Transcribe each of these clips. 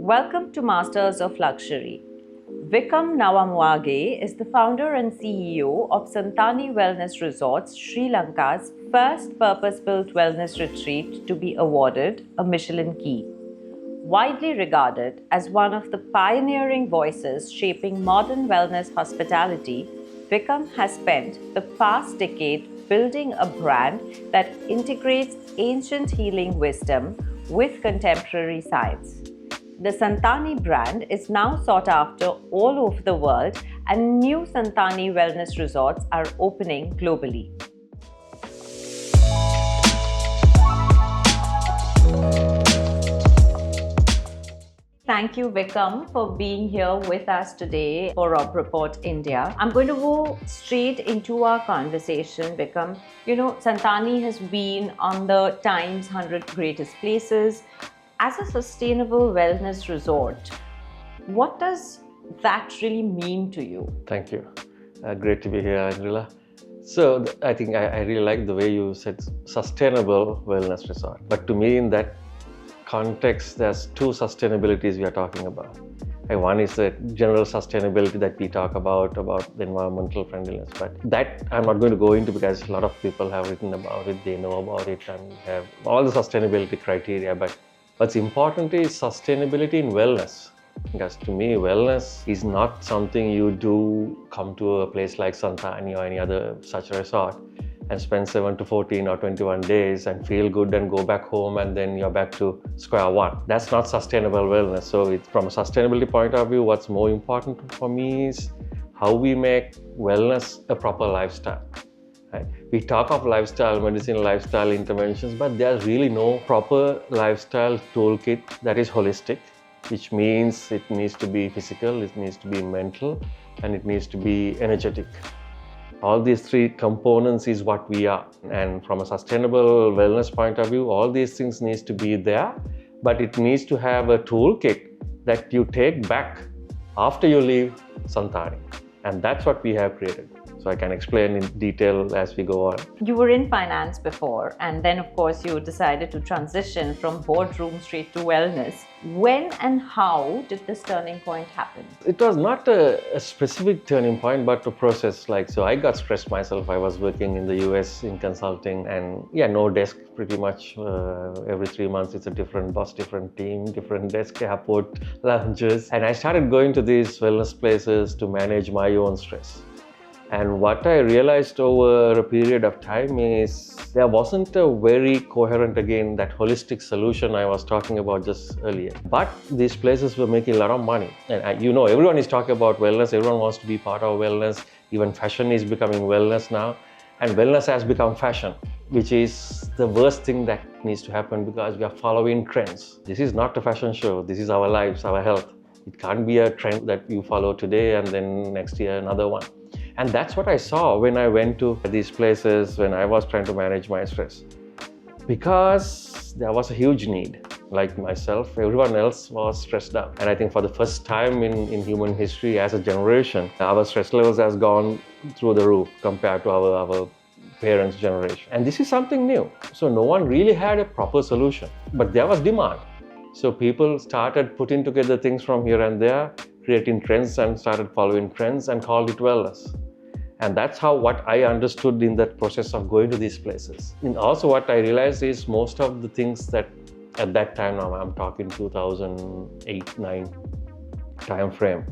Welcome to Masters of Luxury. Vickum Nawagamuwage is the founder and CEO of Santani Wellness Resort, Sri Lanka's first purpose-built wellness retreat to be awarded a Michelin key. Widely regarded as one of the pioneering voices shaping modern wellness hospitality, Vickum has spent the past decade building a brand that integrates ancient healing wisdom with contemporary science. The Santani brand is now sought after all over the world, and new Santani Wellness Resorts are opening globally. Thank you, Vickum, for being here with us today for Robb Report India. I'm going to go straight into our conversation, Vickum. You know, Santani has been on the Times 100 Greatest Places. As a sustainable wellness resort, what does that really mean to you? Thank you. Great to be here, Aindrila. So I think I really like the way you said sustainable wellness resort. But to me, in that context, there's two sustainabilities we are talking about. One is the general sustainability that we talk about the environmental friendliness. But that I'm not going to go into because a lot of people have written about it, they know about it, and have all the sustainability criteria. But what's important is sustainability in wellness. Because to me, wellness is not something you do come to a place like Santani or any other such resort and spend 7 to 14 or 21 days and feel good and go back home and then you're back to square one. That's not sustainable wellness. So from a sustainability point of view, what's more important for me is how we make wellness a proper lifestyle. Right? We talk of lifestyle medicine, lifestyle interventions, but there's really no proper lifestyle toolkit that is holistic, which means it needs to be physical, it needs to be mental, and it needs to be energetic. All these three components is what we are. And from a sustainable wellness point of view, all these things needs to be there, but it needs to have a toolkit that you take back after you leave Santani. And that's what we have created. So I can explain in detail as we go on. You were in finance before, and then of course you decided to transition from boardroom straight to wellness. When and how did this turning point happen? It was not a specific turning point, but a process. So I got stressed myself. I was working in the US in consulting, and no desk pretty much. Every 3 months it's a different boss, different team, different desk, airport, lounges. And I started going to these wellness places to manage my own stress. And what I realized over a period of time is there wasn't a very coherent, again, that holistic solution I was talking about just earlier. But these places were making a lot of money. And everyone is talking about wellness. Everyone wants to be part of wellness. Even fashion is becoming wellness now. And wellness has become fashion, which is the worst thing that needs to happen because we are following trends. This is not a fashion show. This is our lives, our health. It can't be a trend that you follow today and then next year another one. And that's what I saw when I went to these places, when I was trying to manage my stress. Because there was a huge need. Like myself, everyone else was stressed out. And I think for the first time in human history as a generation, our stress levels has gone through the roof compared to our parents' generation. And this is something new. So no one really had a proper solution. But there was demand. So people started putting together things from here and there, creating trends and started following trends and called it wellness. And that's what I understood in that process of going to these places. And also what I realized is most of the things that at that time, now I'm talking 2008-9 time frame,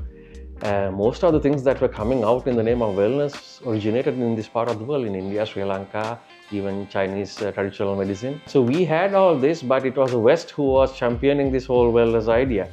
most of the things that were coming out in the name of wellness originated in this part of the world, in India, Sri Lanka, even Chinese traditional medicine. So we had all this, but it was the West who was championing this whole wellness idea.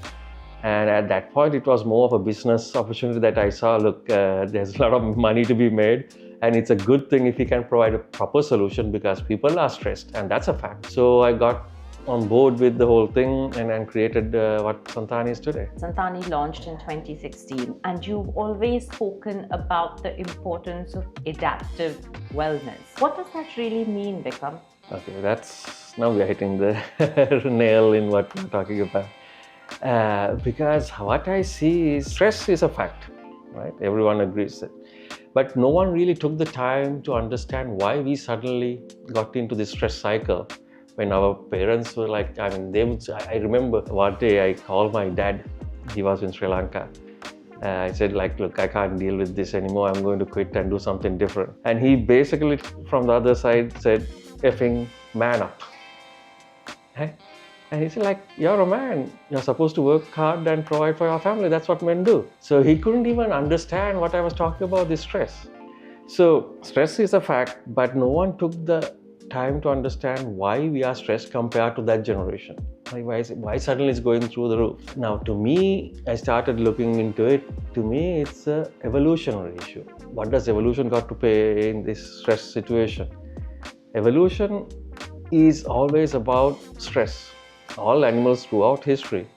And at that point, it was more of a business opportunity that I saw. Look, there's a lot of money to be made, and it's a good thing if you can provide a proper solution because people are stressed, and that's a fact. So I got on board with the whole thing and created what Santani is today. Santani launched in 2016, and you've always spoken about the importance of adaptive wellness. What does that really mean, Vickum? Okay, now we are hitting the nail in what we're talking about. Because what I see is stress is a fact, right? Everyone agrees that. But no one really took the time to understand why we suddenly got into this stress cycle when our parents were like, I remember one day I called my dad, he was in Sri Lanka. I said look, I can't deal with this anymore, I'm going to quit and do something different. And he basically from the other side said, effing man up. Hey? And he said you're a man, you're supposed to work hard and provide for your family, that's what men do. So he couldn't even understand what I was talking about, this stress. So stress is a fact, but no one took the time to understand why we are stressed compared to that generation. Why suddenly it's going through the roof. Now to me, I started looking into it. To me, it's an evolutionary issue. What does evolution got to play in this stress situation? Evolution is always about stress. All animals throughout history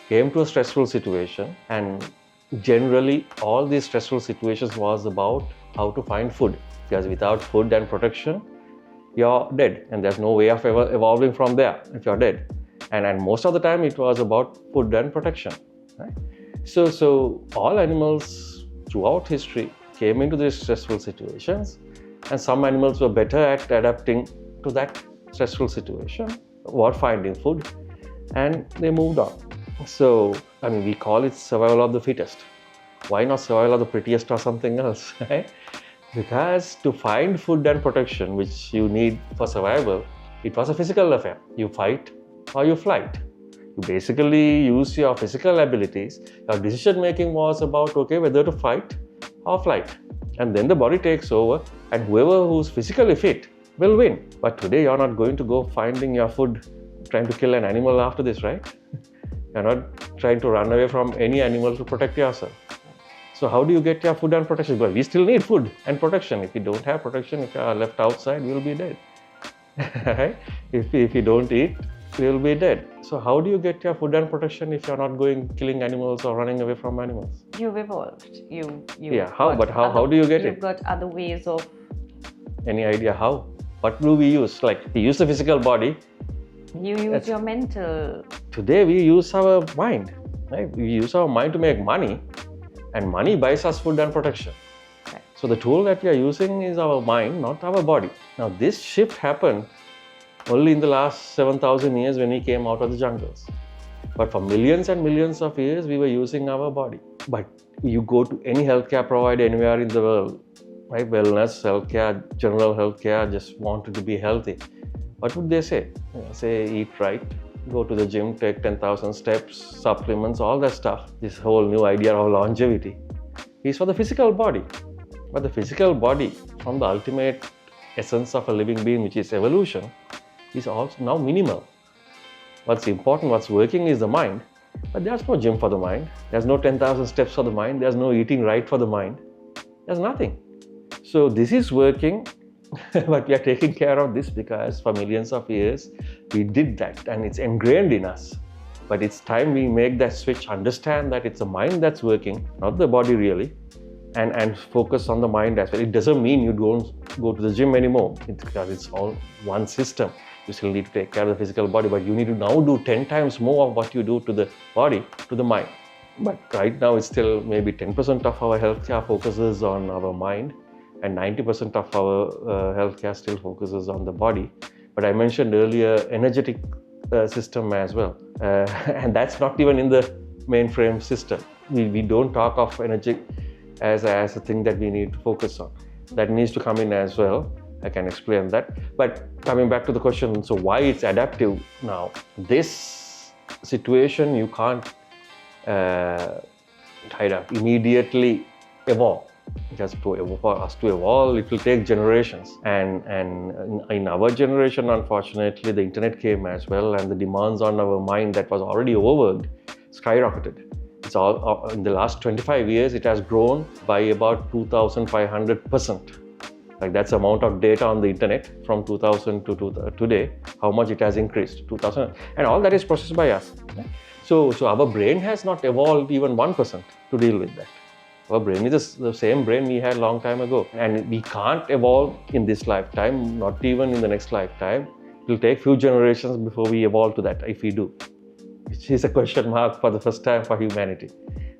came to a stressful situation, and generally all these stressful situations was about how to find food, because without food and protection you're dead, and there's no way of ever evolving from there if you're dead. And most of the time it was about food and protection, right? So all animals throughout history came into these stressful situations, and some animals were better at adapting to that stressful situation or finding food, and they moved on. So we call it survival of the fittest. Why not survival of the prettiest or something else, right? Because to find food and protection, which you need for survival, it was a physical affair. You fight or you flight. You basically use your physical abilities. Your decision making was about whether to fight or flight. And then the body takes over, and whoever who's physically fit will win. But today you're not going to go finding your food, trying to kill an animal after this, right? You're not trying to run away from any animal to protect yourself. So how do you get your food and protection? Well, we still need food and protection. If you don't have protection, if you are left outside, you'll be dead. Right? If you don't eat, you'll be dead. So how do you get your food and protection if you're not going killing animals or running away from animals? You've evolved. How do you get it? You've got other ways of... Any idea how? What do we use? We use the physical body. You use your mental... Today we use our mind. Right? We use our mind to make money, and money buys us food and protection. Right. So the tool that we are using is our mind, not our body. Now this shift happened only in the last 7,000 years when we came out of the jungles. But for millions and millions of years, we were using our body. But you go to any healthcare provider anywhere in the world, right? Wellness, healthcare, general healthcare, just wanted to be healthy. What would they say? Say eat right, go to the gym, take 10,000 steps, supplements, all that stuff. This whole new idea of longevity is for the physical body. But the physical body, from the ultimate essence of a living being, which is evolution, is also now minimal. What's important, what's working is the mind, but there's no gym for the mind. There's no 10,000 steps for the mind. There's no eating right for the mind. There's nothing. So this is working, but we are taking care of this because for millions of years we did that, and it's ingrained in us. But it's time we make that switch, understand that it's the mind that's working, not the body really, and focus on the mind as well. It doesn't mean you don't go to the gym anymore, because it's all one system. You still need to take care of the physical body, but you need to now do 10 times more of what you do to the body, to the mind. But right now it's still maybe 10% of our healthcare focuses on our mind, and 90% of our healthcare still focuses on the body. But I mentioned earlier energetic system as well, and that's not even in the mainframe system. We don't talk of energy as a thing that we need to focus on. That needs to come in as well. I can explain that. But coming back to the question, so why it's adaptive now? This situation you can't immediately evolve. Just for us to evolve, it will take generations. And in our generation, unfortunately, the internet came as well, and the demands on our mind that was already overworked skyrocketed. It's all in the last 25 years, it has grown by about 2,500%. That's the amount of data on the internet from 2000 to today, how much it has increased, 2000. And all that is processed by us. So our brain has not evolved even 1% to deal with that. Our brain is the same brain we had a long time ago. And we can't evolve in this lifetime, not even in the next lifetime. It will take few generations before we evolve to that, if we do. Which is a question mark for the first time for humanity.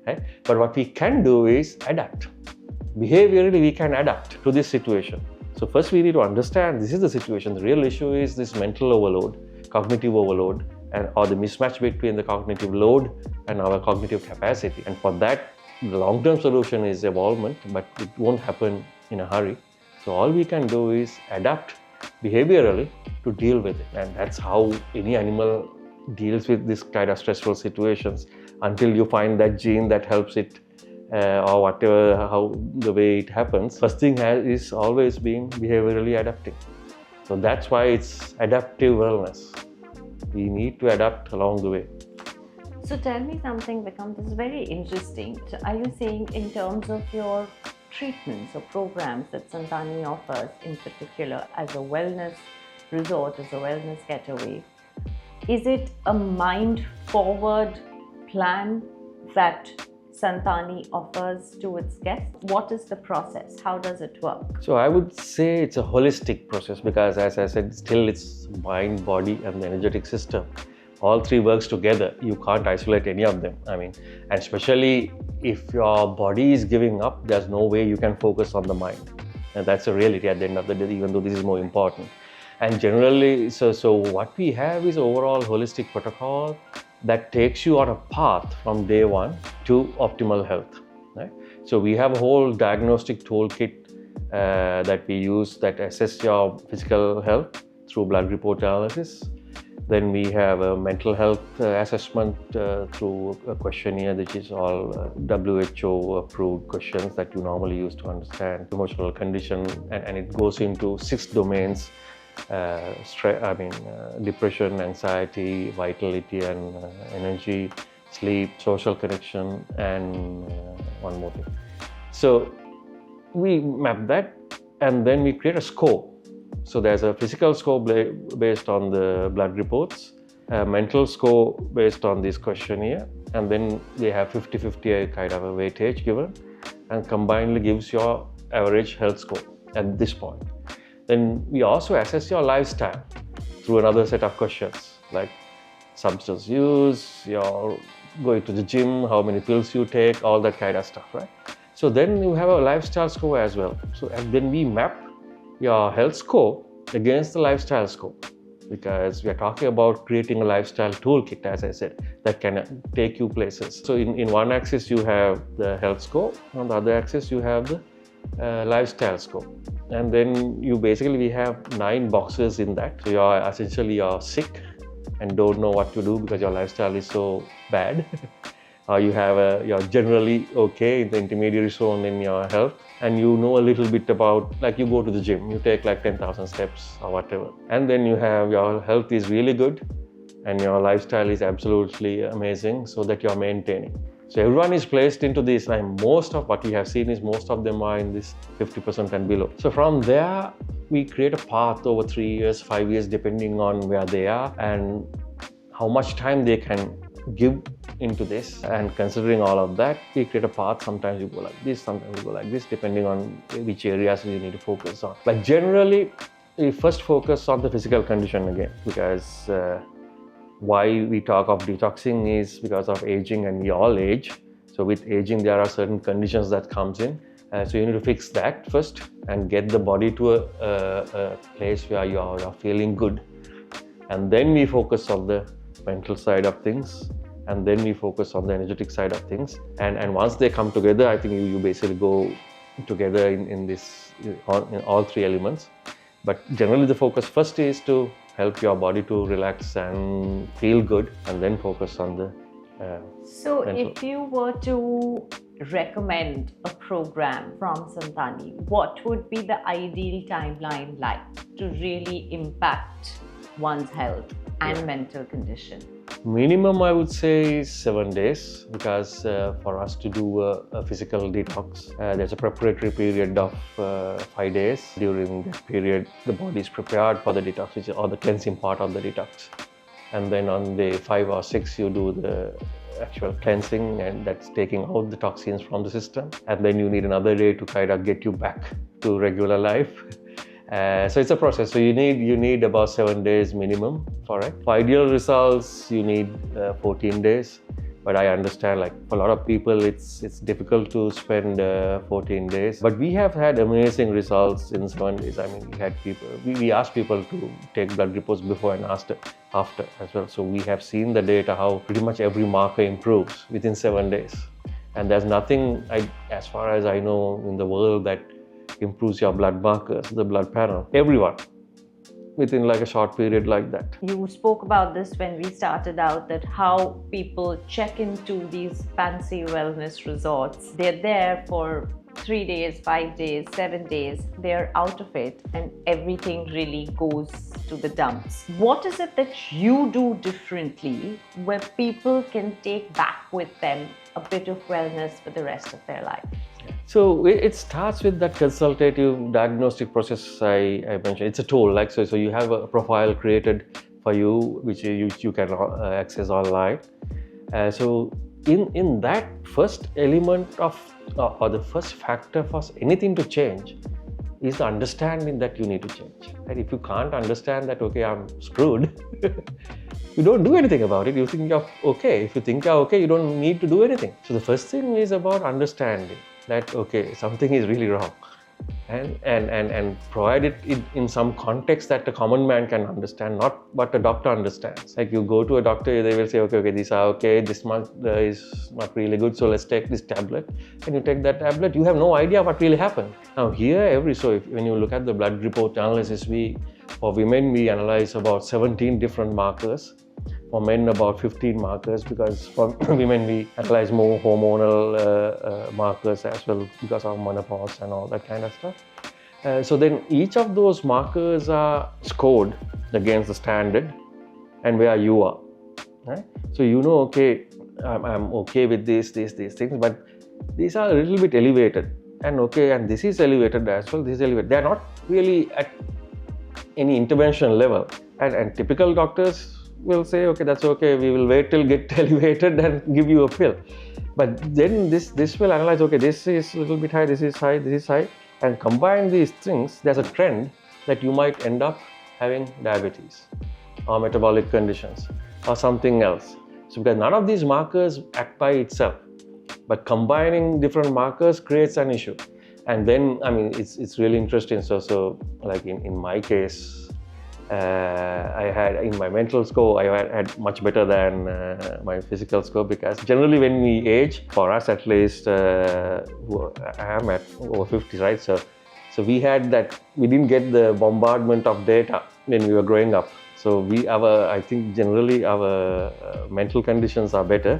Right? But what we can do is adapt. Behaviorally, we can adapt to this situation. So first we need to understand this is the situation. The real issue is this mental overload. cognitive overload or the mismatch between the cognitive load and our cognitive capacity. And for that, the long-term solution is evolvement, but it won't happen in a hurry. So all we can do is adapt behaviorally to deal with it. And that's how any animal deals with this kind of stressful situations until you find that gene that helps it or whatever, how the way it happens. First thing is always being behaviorally adapting. So that's why it's adaptive wellness. We need to adapt along the way. So tell me something, Vickum, this is very interesting. So are you saying in terms of your treatments or programs that Santani offers in particular as a wellness resort, as a wellness getaway, is it a mind-forward plan that Santani offers to its guests? What is the process? How does it work? So I would say it's a holistic process because, as I said, still it's mind, body and the energetic system. All three works together. You can't isolate any of them. And especially if your body is giving up, there's no way you can focus on the mind. And that's a reality at the end of the day, even though this is more important. And generally, so what we have is overall holistic protocol that takes you on a path from day one to optimal health. Right? So we have a whole diagnostic toolkit that we use that assess your physical health through blood report analysis. Then we have a mental health assessment through a questionnaire, which is all WHO approved questions that you normally use to understand emotional condition, and it goes into 6 domains: depression, anxiety, vitality and energy, sleep, social connection, and one more thing. So we map that and then we create a score. So there's a physical score based on the blood reports, a mental score based on this questionnaire, and then they have 50-50 kind of a weightage given, and combinedly gives your average health score at this point. Then we also assess your lifestyle through another set of questions like substance use, your going to the gym, how many pills you take, all that kind of stuff, right? So then you have a lifestyle score as well. So and then we map your health score against the lifestyle score, because we are talking about creating a lifestyle toolkit, as I said, that can take you places. So in one axis you have the health score, on the other axis you have the lifestyle score. And then we have 9 boxes in that. So you're sick and don't know what to do because your lifestyle is so bad. Or you're generally okay in the intermediary zone in your health, and you know a little bit about, like you go to the gym, you take like 10,000 steps or whatever. And then you have your health is really good and your lifestyle is absolutely amazing, so that you're maintaining. So everyone is placed into this, and most of what we have seen is most of them are in this 50% and below. So from there, we create a path over 3 years, 5 years, depending on where they are and how much time they can give into this. And considering all of that, we create a path. Sometimes you go like this, sometimes you go like this, depending on which areas you need to focus on. But generally, we first focus on the physical condition again, because why we talk of detoxing is because of aging, and we all age. So with aging, there are certain conditions that comes in. So you need to fix that first and get the body to a place where you're feeling good. And then we focus on the mental side of things, and then we focus on the energetic side of things. And once they come together, I think you basically go together in all 3 elements. But generally the focus first is to help your body to relax and feel good, and then focus on the So mental. if you were to recommend a program from Santani, what would be the ideal timeline like to really impact one's health and mental condition? Minimum, I would say, is 7 days, because for us to do a physical detox, there's a preparatory period of 5 days. During that period, the body is prepared for the detox, or the cleansing part of the detox. And then on day 5 or 6, you do the actual cleansing, and that's taking out the toxins from the system. And then you need another day to kind of get you back to regular life. So it's a process. So you need about 7 days minimum for it. For ideal results, you need 14 days. But I understand, like, for a lot of people, it's difficult to spend 14 days. But we have had amazing results in 7 days. I mean, we asked people to take blood reports before and after as well. So we have seen the data, how pretty much every marker improves within 7 days. And there's nothing, as far as I know, in the world that improves your blood markers, the blood panel. Everyone, within like a short period like that. You spoke about this when we started out, that how people check into these fancy wellness resorts. They're there for 3 days, 5 days, 7 days. They're out of it and everything really goes to the dumps. What is it that you do differently where people can take back with them a bit of wellness for the rest of their life? So it starts with that consultative diagnostic process I mentioned. It's a tool, like so you have a profile created for you, which you can access online. So in that first element of or the first factor for anything to change is the understanding that you need to change. And if you can't understand that, okay, I'm screwed, you don't do anything about it. You think you're okay. If you think you're okay, you don't need to do anything. So the first thing is about understanding that, okay, something is really wrong, and provide it in some context that the common man can understand, not what a doctor understands. Like, you go to a doctor, they will say, okay, these are okay, this much is not really good, so let's take this tablet. And you take that tablet, you have no idea what really happened. Now here, when you look at the blood report analysis, for women, we analyze about 17 different markers. For men, about 15 markers, because for women, we analyze more hormonal markers as well because of menopause and all that kind of stuff. So then each of those markers are scored against the standard and where you are. Right? So you know, okay, I'm okay with these things, but these are a little bit elevated. And okay, and this is elevated as well, this is elevated. They're not really at any intervention level. And typical doctors will say, okay, that's okay, we will wait till get elevated and give you a pill. But then this will analyze, okay, this is a little bit high, this is high, this is high, and combine these things, there's a trend that you might end up having diabetes or metabolic conditions or something else. So because none of these markers act by itself, but combining different markers creates an issue. And then, I mean, it's really interesting. So like in my case, I had, in my mental score, I had much better than my physical score, because generally when we age, for us at least, I am at over 50, right? So we had that, we didn't get the bombardment of data when we were growing up. So I think generally our mental conditions are better,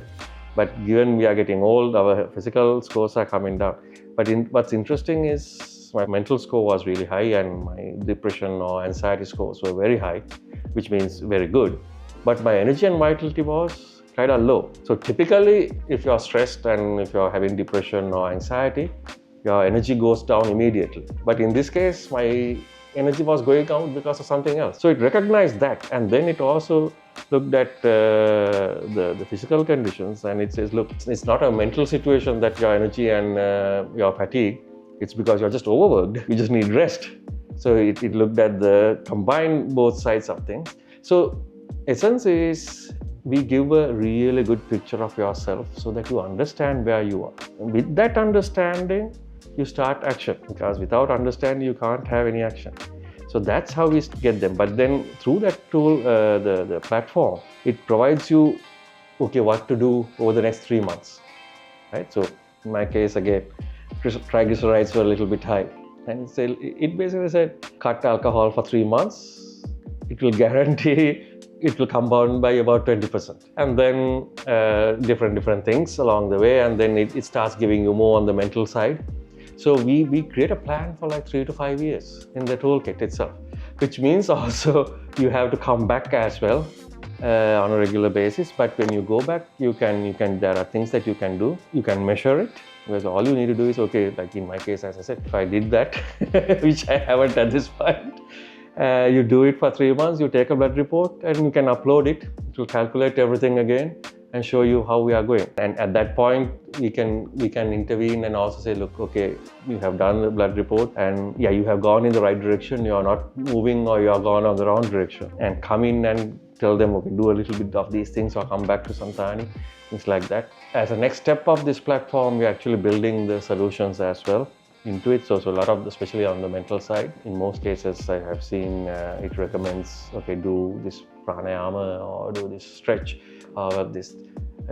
but given we are getting old, our physical scores are coming down. But what's interesting is, my mental score was really high and my depression or anxiety scores were very high, which means very good. But my energy and vitality was kind of low. So typically, if you're stressed and if you're having depression or anxiety, your energy goes down immediately. But in this case, my energy was going out because of something else. So it recognized that, and then it also looked at the physical conditions, and it says, look, it's not a mental situation that your energy and your fatigue. It's because you're just overworked, you just need rest. So it looked at the combined both sides of things. So essence is, we give a really good picture of yourself so that you understand where you are. And with that understanding, you start action, because without understanding, you can't have any action. So that's how we get them. But then through that tool, the platform, it provides you, okay, what to do over the next 3 months, right? So in my case, again, triglycerides were a little bit high, and it basically said, cut alcohol for 3 months, it will guarantee it will come down by about 20%. And then different things along the way, and then it starts giving you more on the mental side. So we create a plan for like 3 to 5 years in the toolkit itself, which means also you have to come back as well on a regular basis. But when you go back, you can there are things that you can do. You can measure it, because all you need to do is, okay, like in my case, as I said, if I did that, which I haven't at this point, you do it for 3 months, you take a blood report and you can upload it. It will calculate everything again and show you how we are going. And at that point, we can intervene and also say, look, okay, you have done the blood report and yeah, you have gone in the right direction, you are not moving, or you are gone on the wrong direction, and come in and tell them, okay, do a little bit of these things or come back to Santani, things like that. As a next step of this platform, we're actually building the solutions as well into it. So a lot of, especially on the mental side, in most cases I have seen it recommends, okay, do this pranayama or do this stretch or this.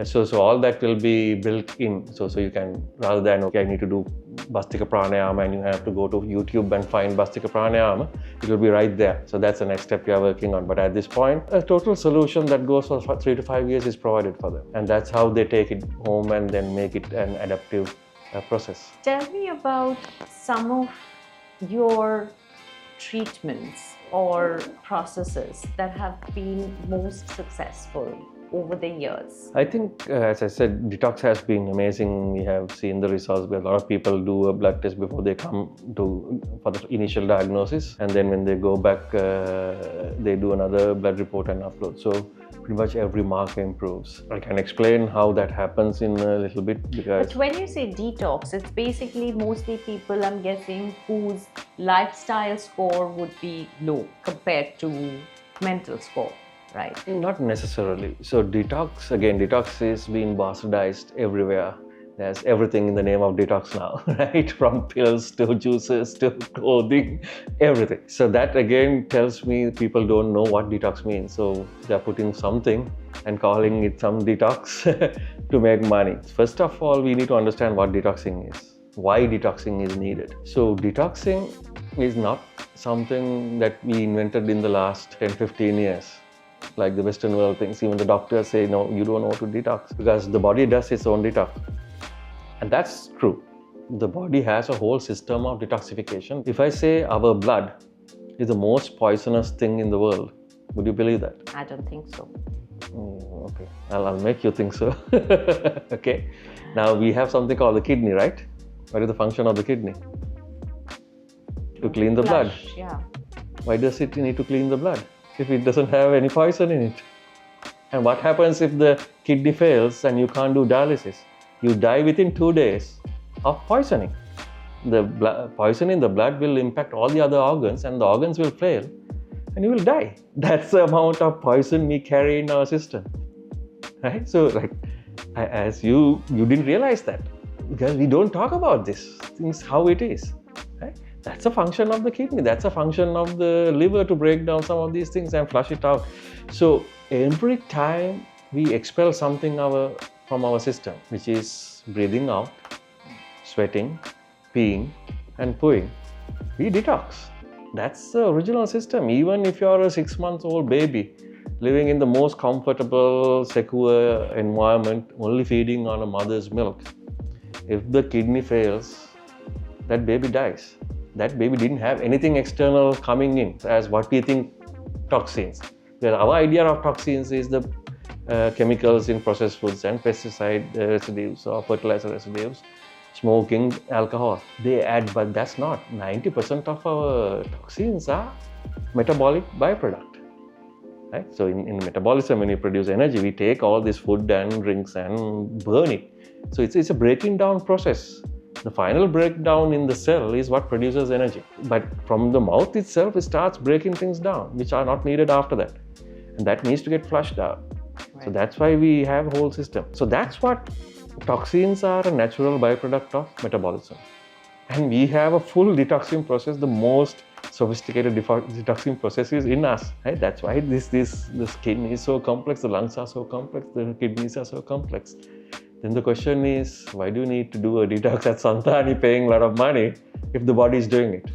So all that will be built in. So you can, rather than, okay, I need to do Bhastika Pranayama and you have to go to YouTube and find Bhastika Pranayama, it will be right there. So that's the next step we are working on. But at this point, a total solution that goes for 3 to 5 years is provided for them. And that's how they take it home and then make it an adaptive process. Tell me about some of your treatments or processes that have been most successful over the years. I think, as I said, detox has been amazing. We have seen the results where a lot of people do a blood test before they come for the initial diagnosis, and then when they go back, they do another blood report and upload. So pretty much every marker improves. I can explain how that happens in a little bit because... But when you say detox, it's basically mostly people, I'm guessing, whose lifestyle score would be low compared to mental score. Right. Not necessarily. So detox is being bastardized everywhere. There's everything in the name of detox now, right? From pills to juices to clothing, everything. So that again tells me people don't know what detox means. So they're putting something and calling it some detox to make money. First of all, we need to understand what detoxing is, why detoxing is needed. So detoxing is not something that we invented in the last 10-15 years. Like the Western world thinks, even the doctors say, no, you don't know to detox because the body does its own detox. And that's true. The body has a whole system of detoxification. If I say our blood is the most poisonous thing in the world, would you believe that? I don't think so. Okay, I'll make you think so. Okay. Now we have something called the kidney, right? What is the function of the kidney? To clean the blood. Yeah. Why does it need to clean the blood if it doesn't have any poison in it? And what happens if the kidney fails and you can't do dialysis? You die within 2 days of poisoning. The poison in the blood will impact all the other organs and the organs will fail and you will die. That's the amount of poison we carry in our system, right? So like, as you didn't realize that because we don't talk about this things how it is, right? That's a function of the kidney. That's a function of the liver to break down some of these things and flush it out. So every time we expel something from our system, which is breathing out, sweating, peeing, and pooing, we detox. That's the original system. Even if you're a 6-month-old baby living in the most comfortable, secure environment, only feeding on a mother's milk, if the kidney fails, that baby dies. That baby didn't have anything external coming in as what we think toxins. Well, our idea of toxins is the chemicals in processed foods and pesticide residues or fertilizer residues, smoking, alcohol. They add, but that's not. 90% of our toxins are metabolic byproduct. Right? So in metabolism, when you produce energy, we take all this food and drinks and burn it. So it's a breaking down process. The final breakdown in the cell is what produces energy. But from the mouth itself, it starts breaking things down, which are not needed after that. And that needs to get flushed out. Right. So that's why we have a whole system. So that's what toxins are, a natural byproduct of metabolism. And we have a full detoxing process, the most sophisticated detoxing process is in us. Right? That's why the skin is so complex, the lungs are so complex, the kidneys are so complex. Then the question is, why do you need to do a detox at Santani paying a lot of money if the body is doing it?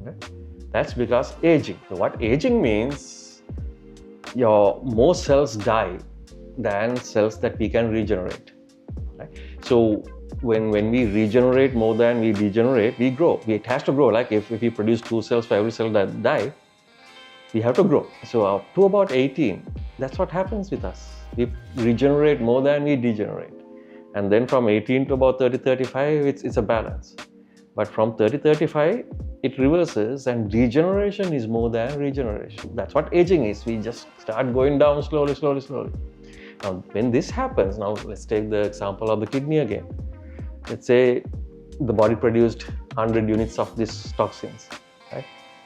Right? That's because aging. So what aging means, more cells die than cells that we can regenerate. Right? So when we regenerate more than we degenerate, we grow. It has to grow. Like if we produce 2 cells for every cell that die, we have to grow. So up to about 18, that's what happens with us. We regenerate more than we degenerate. And then from 18 to about 30-35, it's a balance. But from 30-35, it reverses and degeneration is more than regeneration. That's what aging is. We just start going down slowly. Now, when this happens, now let's take the example of the kidney again. Let's say the body produced 100 units of these toxins, right?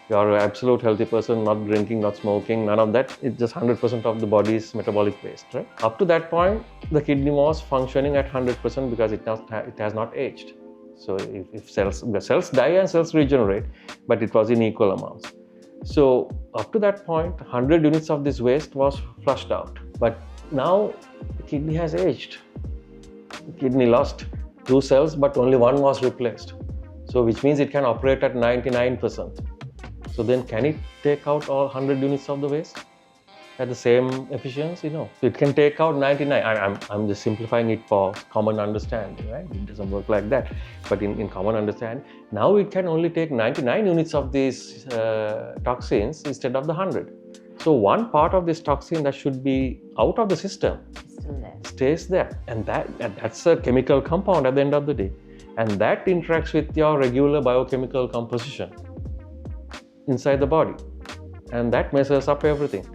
You're an absolute healthy person, not drinking, not smoking, none of that. It's just 100% of the body's metabolic waste, right? Up to that point, the kidney was functioning at 100% because it has not aged. So if the cells die and cells regenerate, but it was in equal amounts. So up to that point, 100 units of this waste was flushed out. But now the kidney has aged. The kidney lost 2 cells, but only 1 was replaced. So which means it can operate at 99%. So then can it take out all 100 units of the waste at the same efficiency? No. So it can take out 99. I'm just simplifying it for common understanding, right? It doesn't work like that. But in common understanding, now it can only take 99 units of these toxins instead of the 100. So one part of this toxin that should be out of the system stays there. And that's a chemical compound at the end of the day. And that interacts with your regular biochemical composition inside the body, and that messes up everything.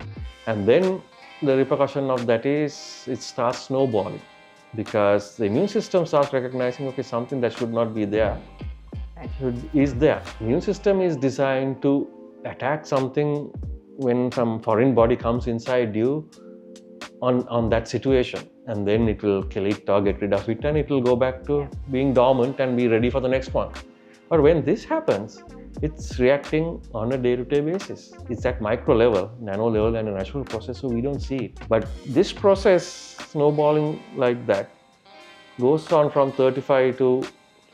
And then the repercussion of that is it starts snowballing, because the immune system starts recognizing, okay, something that should not be there is there. Immune system is designed to attack something when some foreign body comes inside you on that situation, and then it will kill it or get rid of it, and it will go back to being dormant and be ready for the next one. But when this happens, it's reacting on a day-to-day basis. It's at micro level, nano level, and a natural process, so we don't see it. But this process, snowballing like that, goes on from 35 to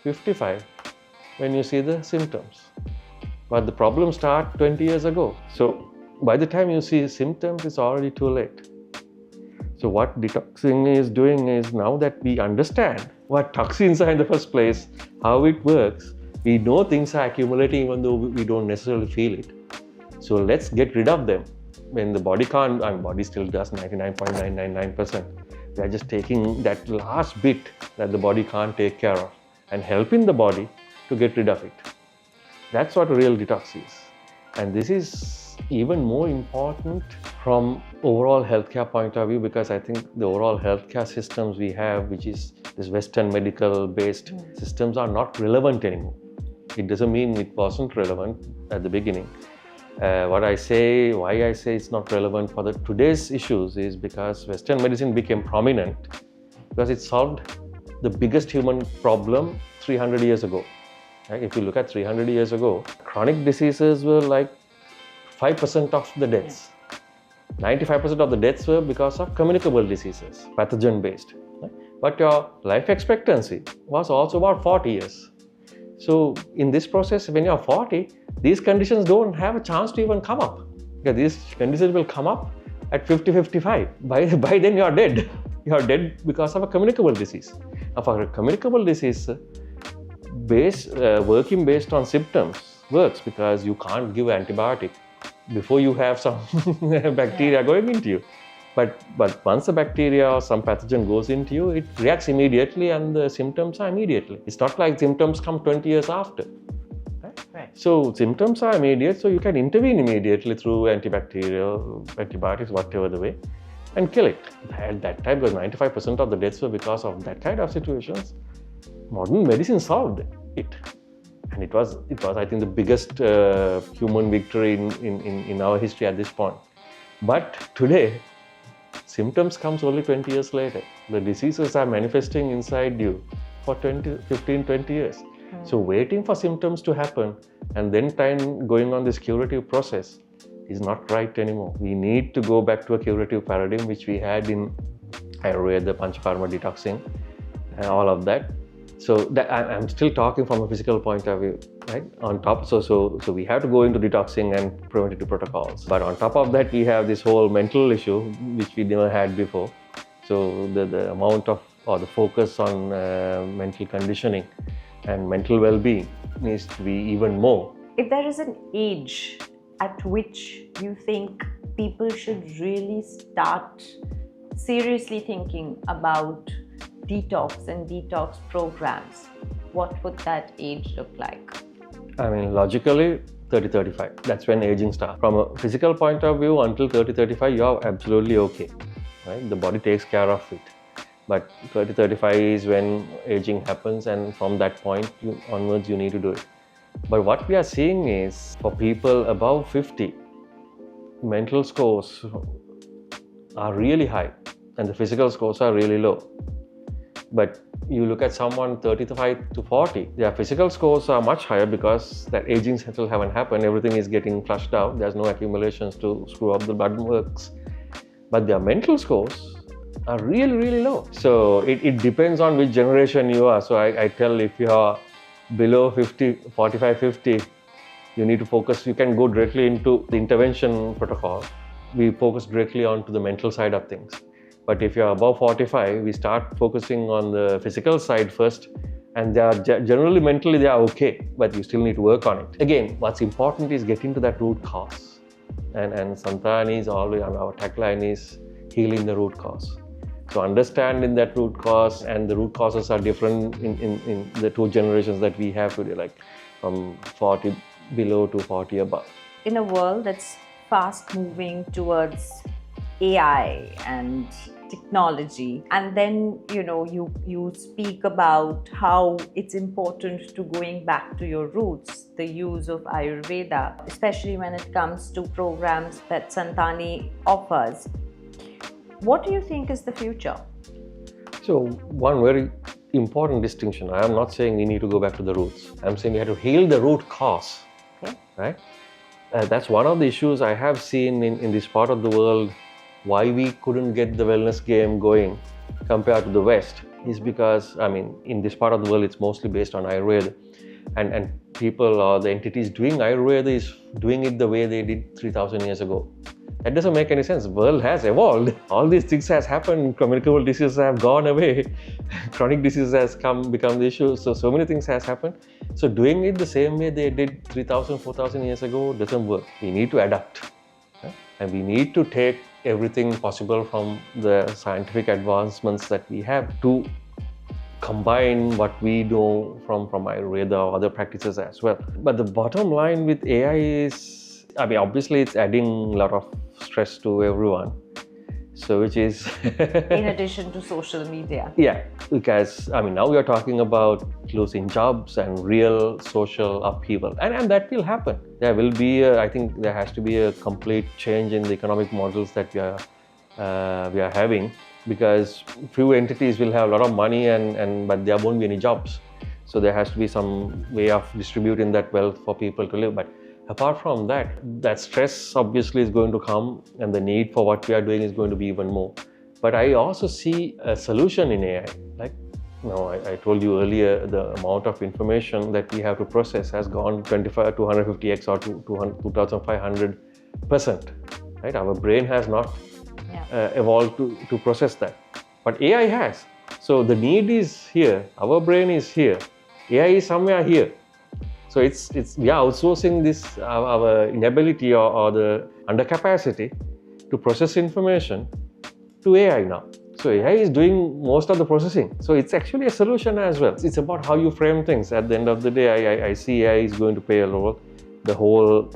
55 when you see the symptoms. But the problem starts 20 years ago. So by the time you see symptoms, it's already too late. So what detoxing is doing is, now that we understand what toxins are in the first place, how it works, we know things are accumulating even though we don't necessarily feel it. So let's get rid of them. When the body can't, and body still does 99.999%. We are just taking that last bit that the body can't take care of and helping the body to get rid of it. That's what a real detox is. And this is even more important from overall healthcare point of view, because I think the overall healthcare systems we have, which is this Western medical based systems, are not relevant anymore. It doesn't mean it wasn't relevant at the beginning. Why I say it's not relevant for today's issues is because Western medicine became prominent because it solved the biggest human problem 300 years ago. Right? If you look at 300 years ago, chronic diseases were like 5% of the deaths. 95% of the deaths were because of communicable diseases, pathogen based. Right? But your life expectancy was also about 40 years. So in this process, when you're 40, these conditions don't have a chance to even come up. Because these conditions will come up at 50, 55. By then you're dead. You're dead because of a communicable disease. Now for a communicable disease, working based on symptoms works, because you can't give antibiotic before you have some bacteria going into you. But once the bacteria or some pathogen goes into you, it reacts immediately and the symptoms are immediately. It's not like symptoms come 20 years after. Right. So symptoms are immediate, so you can intervene immediately through antibacterial, antibiotics, whatever the way, and kill it. At that time, because 95% of the deaths were because of that kind of situations, modern medicine solved it. And it was I think, the biggest human victory in our history at this point. But today, symptoms comes only 20 years later. The diseases are manifesting inside you for 15, 20 years. So waiting for symptoms to happen and then going on this curative process is not right anymore. We need to go back to a curative paradigm, which we had in Ayurveda, Panchakarma, detoxing, and all of that. So that I'm still talking from a physical point of view, right? On top, so we have to go into detoxing and preventative protocols. But on top of that, we have this whole mental issue, which we never had before. So the amount of, or the focus on mental conditioning and mental well-being needs to be even more. If there is an age at which you think people should really start seriously thinking about detox and detox programs, what would that age look like? I mean, logically, 30-35. That's when aging starts. From a physical point of view, until 30-35, you're absolutely okay. Right? The body takes care of it. But 30-35 is when aging happens, and from that point onwards, you need to do it. But what we are seeing is for people above 50, mental scores are really high and the physical scores are really low. But you look at someone 35 to 40, their physical scores are much higher because that aging cycle haven't happened. Everything is getting flushed out. There's no accumulations to screw up the blood works. But their mental scores are really, really low. So it depends on which generation you are. So I tell if you are below 50, 45, 50, you need to focus. You can go directly into the intervention protocol. We focus directly onto the mental side of things. But if you're above 45, we start focusing on the physical side first, and they are generally mentally they are okay, but you still need to work on it. Again, what's important is getting to that root cause. And Santani is always, our tagline is healing the root cause. So understanding that root cause, and the root causes are different in the two generations that we have today, like from 40 below to 40 above. In a world that's fast moving towards AI and technology, and then you speak about how it's important to going back to your roots, the use of Ayurveda, especially when it comes to programs that Santani offers. What do you think is the future? So one very important distinction, I am not saying we need to go back to the roots. I'm saying we have to heal the root cause. Okay. Right? That's one of the issues I have seen in this part of the world. Why we couldn't get the wellness game going compared to the West is because, in this part of the world, it's mostly based on Ayurveda. And people or the entities doing Ayurveda is doing it the way they did 3,000 years ago. That doesn't make any sense. The world has evolved. All these things has happened. Communicable diseases have gone away. Chronic diseases has become the issue. So many things has happened. So doing it the same way they did 3,000, 4,000 years ago doesn't work. We need to adapt. And we need to take everything possible from the scientific advancements that we have to combine what we know from Ayurveda or other practices as well. But the bottom line with AI is, obviously it's adding a lot of stress to everyone. So which is in addition to social media. Yeah, because now we are talking about losing jobs and real social upheaval, and that will happen. There will be I think there has to be a complete change in the economic models that we are having, because few entities will have a lot of money but there won't be any jobs. So there has to be some way of distributing that wealth for people to live. But apart from that stress obviously is going to come, and the need for what we are doing is going to be even more. But I also see a solution in AI. Like, I told you earlier, the amount of information that we have to process has gone 250x or 2,500%. Right? Our brain has not evolved to process that, but AI has. So the need is here. Our brain is here. AI is somewhere here. So we are outsourcing this, our inability or the undercapacity to process information to AI now. So AI is doing most of the processing. So it's actually a solution as well. It's about how you frame things. At the end of the day, I see AI is going to play a role. The whole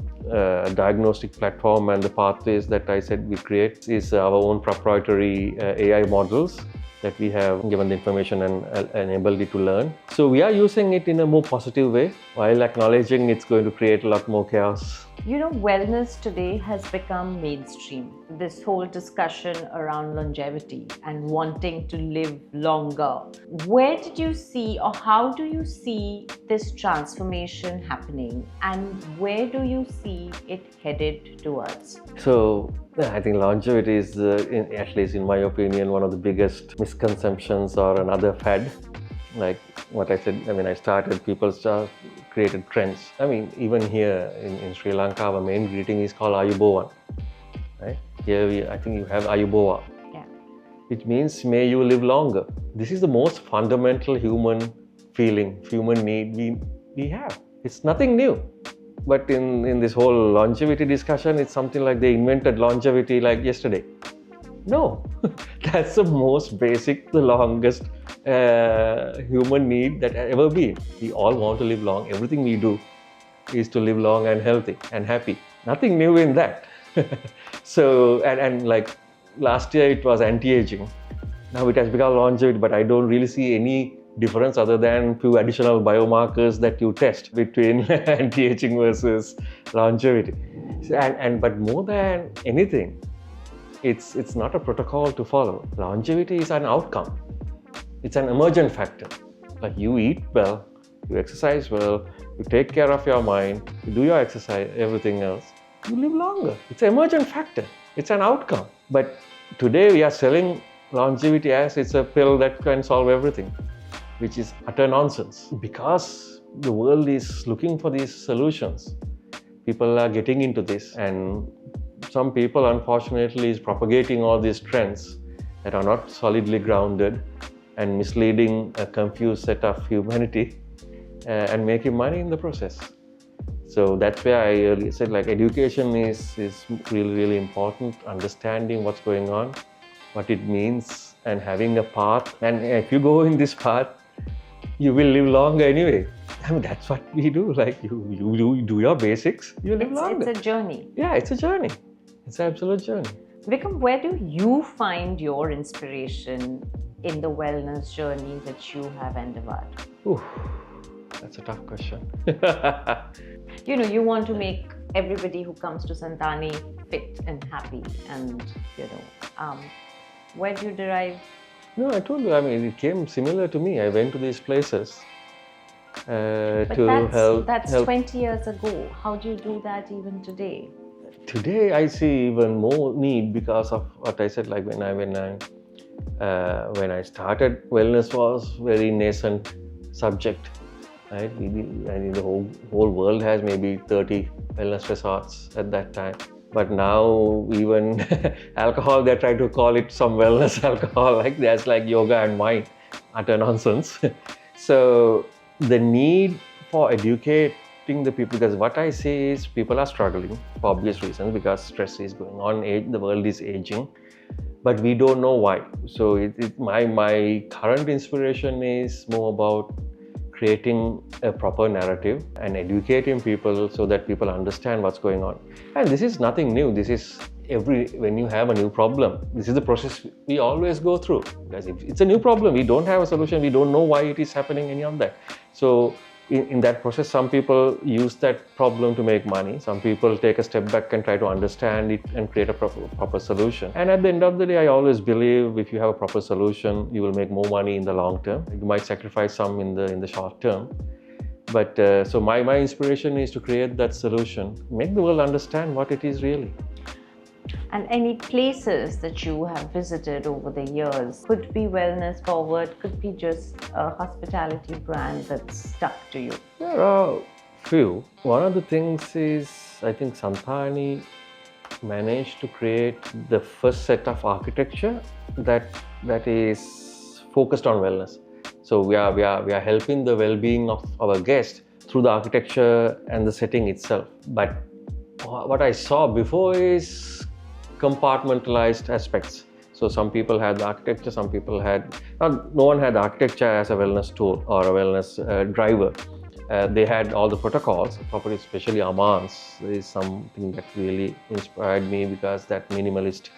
diagnostic platform and the pathways that I said we create is our own proprietary AI models that we have given the information and an ability to learn. So we are using it in a more positive way, while acknowledging it's going to create a lot more chaos. Wellness today has become mainstream. This whole discussion around longevity and wanting to live longer. Where did you see, or how do you see this transformation happening, and where do you see it headed towards? So I think longevity is, at least in my opinion, one of the biggest misconceptions or another fad. Like what I said, I started, people created trends. Even here in Sri Lanka, our main greeting is called Ayubowan. Right? Here I think you have Ayubowan. Yeah. It means may you live longer. This is the most fundamental human feeling, human need we have. It's nothing new. But in this whole longevity discussion, it's something like they invented longevity like yesterday. No, that's the most basic, the longest human need that ever been. We all want to live long. Everything we do is to live long and healthy and happy. Nothing new in that. So, and like last year it was anti-aging. Now it has become longevity, but I don't really see any difference other than few additional biomarkers that you test between anti-aging versus longevity. But more than anything, it's not a protocol to follow. Longevity is an outcome. It's an emergent factor. Like you eat well, you exercise well, you take care of your mind, you do your exercise, everything else, you live longer. It's an emergent factor. It's an outcome. But today we are selling longevity as it's a pill that can solve everything, which is utter nonsense. Because the world is looking for these solutions, people are getting into this, and some people unfortunately is propagating all these trends that are not solidly grounded and misleading a confused set of humanity and making money in the process. So that's where I earlier said, like, education is really, really important. Understanding what's going on, what it means, and having a path. And if you go in this path, you will live longer anyway. I mean, that's what we do. Like, you do your basics, you live longer. It's a journey. Yeah, it's a journey. It's an absolute journey. Vickum, where do you find your inspiration in the wellness journey that you have endeavored? Ooh, that's a tough question. You want to make everybody who comes to Santani fit and happy, and where do you derive? No, I told you, I mean, it came similar to me. I went to these places But that's 20 years ago. How do you do that even today? Today I see even more need because of what I said. Like when I started, wellness was very nascent subject. Right? I mean, the whole world has maybe 30 wellness resorts at that time. But now even alcohol, they're trying to call it some wellness alcohol. Like that's like yoga and wine, utter nonsense. So the need for educating the people, because what I see is people are struggling for obvious reasons, because stress is going on, the world is aging, but we don't know why. So my current inspiration is more about creating a proper narrative and educating people so that people understand what's going on. And this is nothing new. This is when you have a new problem, this is the process we always go through. Because if it's a new problem, we don't have a solution, we don't know why it is happening, any of that. So in that process, some people use that problem to make money. Some people take a step back and try to understand it and create a proper solution. And at the end of the day, I always believe if you have a proper solution, you will make more money in the long term. You might sacrifice some in the short term. But so my inspiration is to create that solution, make the world understand what it is really. And any places that you have visited over the years, could be wellness forward, could be just a hospitality brand that's stuck to you? There are few. One of the things is, I think Santani managed to create the first set of architecture that is focused on wellness. So we are helping the well-being of our guests through the architecture and the setting itself. But what I saw before is compartmentalized aspects. So some people had the architecture, some people had, no one had the architecture as a wellness tool or a wellness driver. They had all the protocols, probably especially Aman's is something that really inspired me, because that minimalist,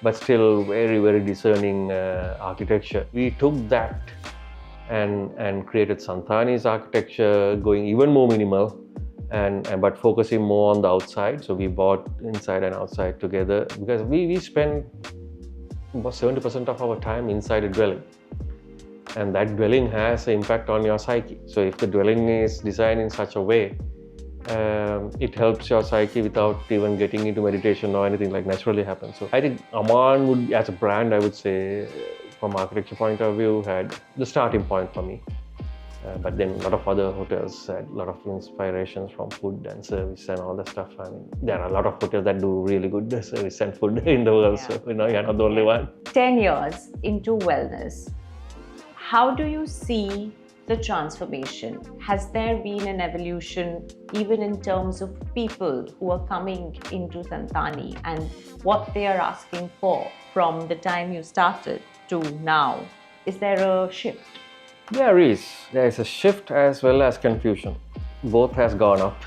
but still very, very discerning architecture. We took that and created Santani's architecture, going even more minimal, but focusing more on the outside. So we bought inside and outside together, because we spend about 70% of our time inside a dwelling, and that dwelling has an impact on your psyche. So if the dwelling is designed in such a way, it helps your psyche without even getting into meditation or anything, like naturally happens. So I think Aman would, as a brand, I would say, from architecture point of view, had the starting point for me. But then a lot of other hotels had a lot of inspirations from food and service and all that stuff. I mean, there are a lot of hotels that do really good service and food in the world. Yeah. So, you're not the only one. 10 years into wellness, how do you see the transformation? Has there been an evolution even in terms of people who are coming into Santani and what they are asking for from the time you started to now? Is there a shift? There is a shift as well as confusion. Both has gone up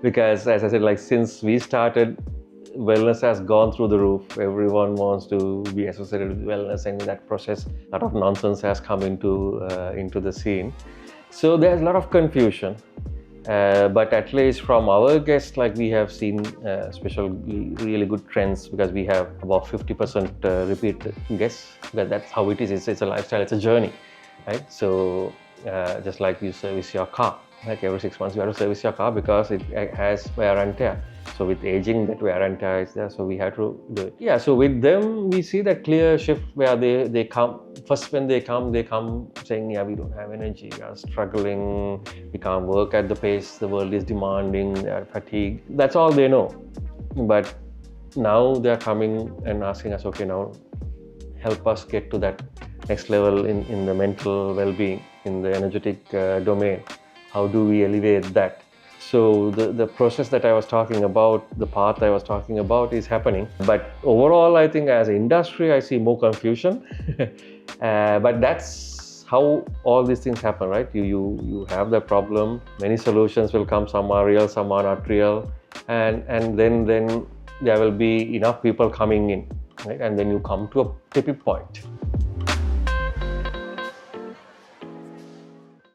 because, as I said, like since we started, wellness has gone through the roof. Everyone wants to be associated with wellness, and in that process, a lot of nonsense has come into the scene. So there's a lot of confusion. But at least from our guests, like we have seen especially really good trends, because we have about 50% repeat guests. That's how it is. It's a lifestyle, it's a journey, right? So just like you service your car, like every 6 months you have to service your car because it has wear and tear. So with aging, that wear and tear is there, so we have to do it. Yeah, so with them, we see that clear shift where they come. First, when they come saying, yeah, we don't have energy, we are struggling, we can't work at the pace the world is demanding, they are fatigued. That's all they know. But now they're coming and asking us, okay, now help us get to that next level in the mental well-being, in the energetic domain. How do we elevate that? So the process that I was talking about, the path I was talking about is happening. But overall, I think as an industry, I see more confusion. But that's how all these things happen, right? You have the problem, many solutions will come, some are real, some are not real. And then there will be enough people coming in, right? And then you come to a tipping point.